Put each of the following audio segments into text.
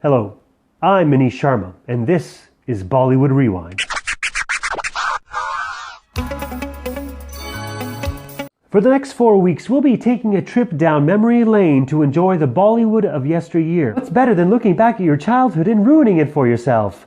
Hello, I'm Munish Sharma, and this is Bollywood Rewind. For the next 4 weeks, we'll be taking a trip down memory lane to enjoy the Bollywood of yesteryear. What's better than looking back at your childhood and ruining it for yourself?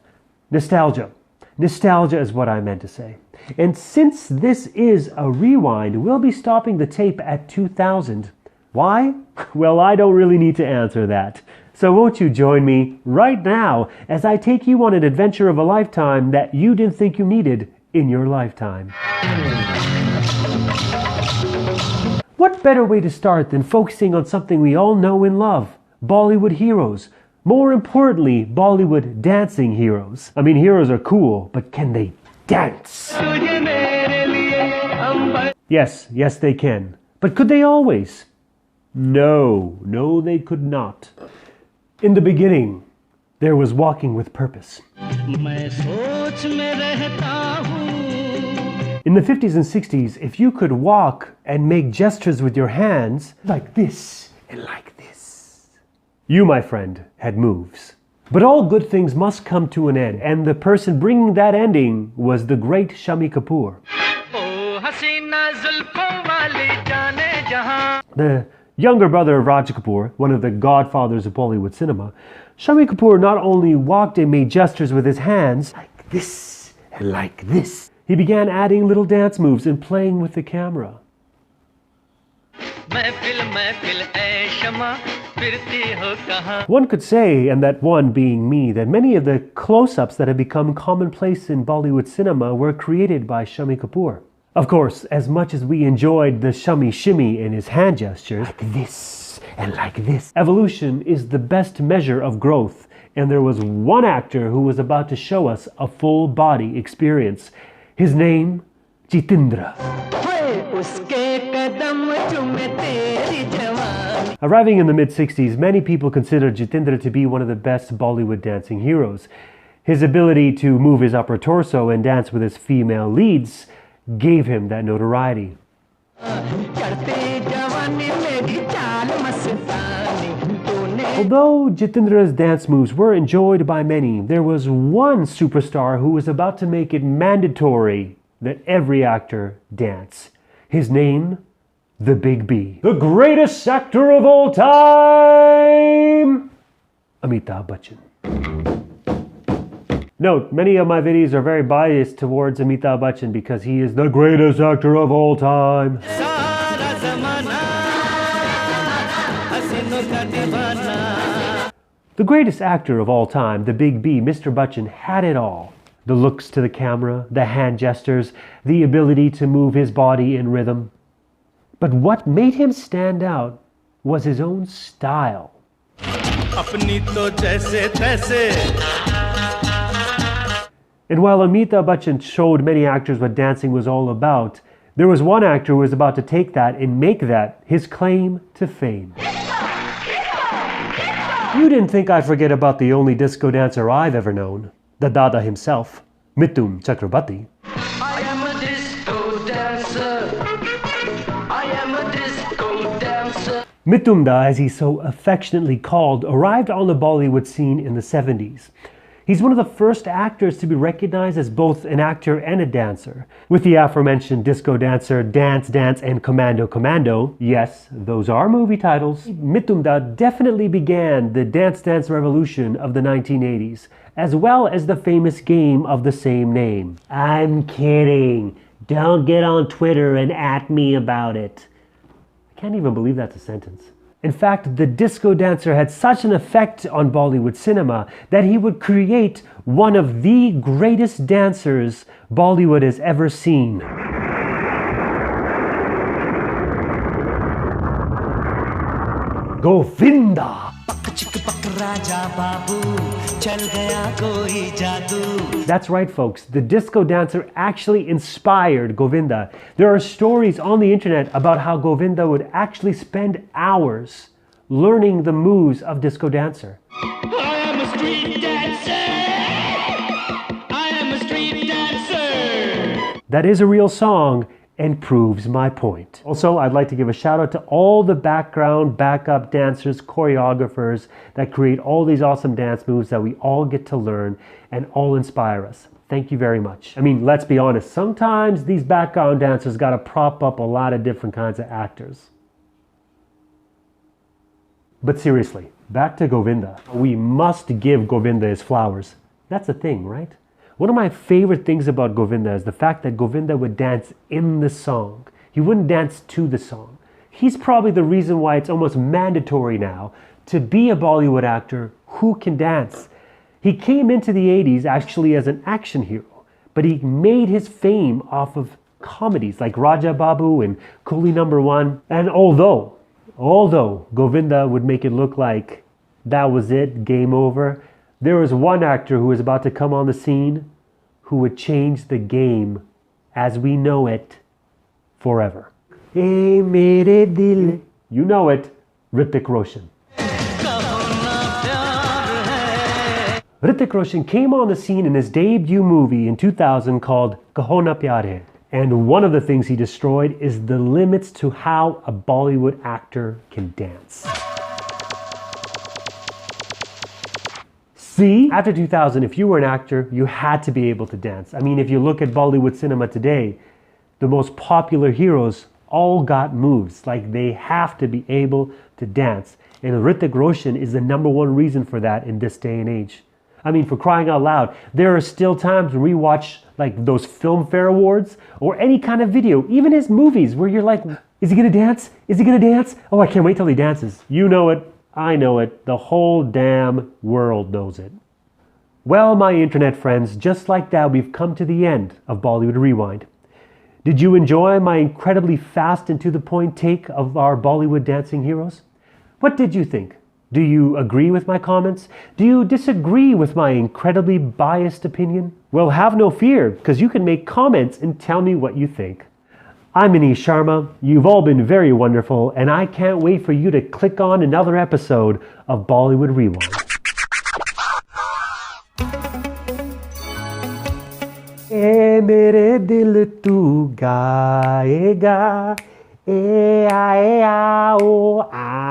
Nostalgia. Nostalgia is what I meant to say. And since this is a rewind, we'll be stopping the tape at 2000. Why? Well, I don't really need to answer that. So won't you join me right now as I take you on an adventure of a lifetime that you didn't think you needed in your lifetime. What better way to start than focusing on something we all know and love? Bollywood heroes. More importantly, Bollywood dancing heroes. I mean, heroes are cool, but can they dance? Yes, they can. But could they always? No, they could not. In the beginning, there was walking with purpose. In the 50s and 60s, if you could walk and make gestures with your hands, like this and like this, you, my friend, had moves. But all good things must come to an end, and the person bringing that ending was the great Shami Kapoor. The younger brother of Raj Kapoor, one of the godfathers of Bollywood cinema, Shami Kapoor not only walked and made gestures with his hands, like this and like this, he began adding little dance moves and playing with the camera. One could say, and that one being me, that many of the close-ups that have become commonplace in Bollywood cinema were created by Shami Kapoor. Of course, as much as we enjoyed the Shami Shimmy in his hand gestures, like this and like this, evolution is the best measure of growth, and there was one actor who was about to show us a full body experience. His name, Jitendra. Arriving in the mid-60s, many people considered Jitendra to be one of the best Bollywood dancing heroes. His ability to move his upper torso and dance with his female leads gave him that notoriety. Although Jitendra's dance moves were enjoyed by many, there was one superstar who was about to make it mandatory that every actor dance. His name, the Big B. The greatest actor of all time! Amitabh Bachchan. Note, many of my videos are very biased towards Amitabh Bachchan because he is the greatest actor of all time. The greatest actor of all time, the Big B, Mr. Bachchan, had it all. The looks to the camera, the hand gestures, the ability to move his body in rhythm. But what made him stand out was his own style. And while Amitabh Bachchan showed many actors what dancing was all about, there was one actor who was about to take that and make that his claim to fame. You didn't think I'd forget about the only disco dancer I've ever known, the Dada himself, Mithun Chakrabarti. I am a disco dancer. I am a disco dancer. Mithunda, as he's so affectionately called, arrived on the Bollywood scene in the 70s. He's one of the first actors to be recognized as both an actor and a dancer. With the aforementioned Disco Dancer, Dance Dance, and Commando Commando, yes, those are movie titles, Mithunda definitely began the Dance Dance revolution of the 1980s, as well as the famous game of the same name. I'm kidding. Don't get on Twitter and at me about it. I can't even believe that's a sentence. In fact, the disco dancer had such an effect on Bollywood cinema that he would create one of the greatest dancers Bollywood has ever seen. Govinda! That's right, folks. The disco dancer actually inspired Govinda. There are stories on the internet about how Govinda would actually spend hours learning the moves of disco dancer. I am a street dancer. I am a street dancer. That is a real song, and proves my point. Also, I'd like to give a shout out to all the background, backup dancers, choreographers that create all these awesome dance moves that we all get to learn and all inspire us. Thank you very much. I mean, let's be honest, sometimes these background dancers gotta prop up a lot of different kinds of actors. But seriously, back to Govinda. We must give Govinda his flowers. That's a thing, right? One of my favorite things about Govinda is the fact that Govinda would dance in the song. He wouldn't dance to the song. He's probably the reason why it's almost mandatory now to be a Bollywood actor who can dance. He came into the 80s actually as an action hero, but he made his fame off of comedies like Raja Babu and Coolie Number One. And although Govinda would make it look like that was it, game over, there was one actor who was about to come on the scene who would change the game as we know it forever. Hey, mere dil. You know it, Hrithik Roshan. Hrithik Roshan came on the scene in his debut movie in 2000 called Kaho Na Pyar Hai. And one of the things he destroyed is the limits to how a Bollywood actor can dance. See, after 2000, if you were an actor, you had to be able to dance. I mean, if you look at Bollywood cinema today, the most popular heroes all got moves. Like, they have to be able to dance. And Hrithik Roshan is the number one reason for that in this day and age. I mean, for crying out loud, there are still times when we watch like those Filmfare Awards or any kind of video, even his movies, where you're like, is he gonna dance? Is he gonna dance? Oh, I can't wait till he dances. You know it. I know it. The whole damn world knows it. Well, my internet friends, just like that, we've come to the end of Bollywood Rewind. Did you enjoy my incredibly fast and to the point take of our Bollywood dancing heroes? What did you think? Do you agree with my comments? Do you disagree with my incredibly biased opinion? Well, have no fear, because you can make comments and tell me what you think. I'm Munish Sharma. You've all been very wonderful, and I can't wait for you to click on another episode of Bollywood Rewind. ए मेरे दिल तू गाएगा ए आ ओ आ